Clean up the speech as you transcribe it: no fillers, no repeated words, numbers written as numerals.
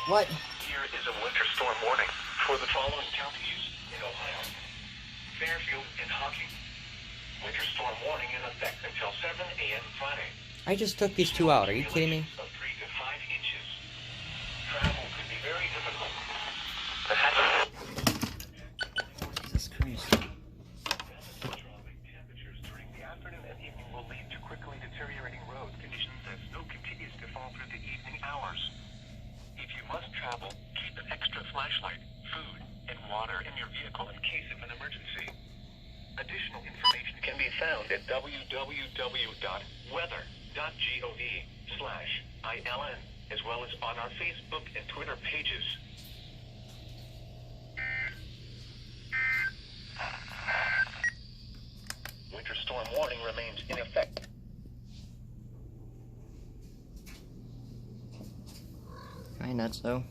What? Here is a winter storm warning for the following counties in Ohio. Fairfield and Hocking. Winter storm warning in effect until 7 a.m. Friday. I just took these two out. Are you kidding me? Of 3 to 5 inches. Travel could be very difficult. Jesus Christ. Dropping temperatures during the afternoon and evening will lead to quickly deteriorating road conditions as snow continues to fall through the evening hours. If you must travel, keep an extra flashlight, food, and water in your vehicle in case of an emergency. Additional information can be found at www.weather.gov/ILN, as well as on our Facebook and Twitter pages. Winter storm warning remains in effect. Kinda nuts though.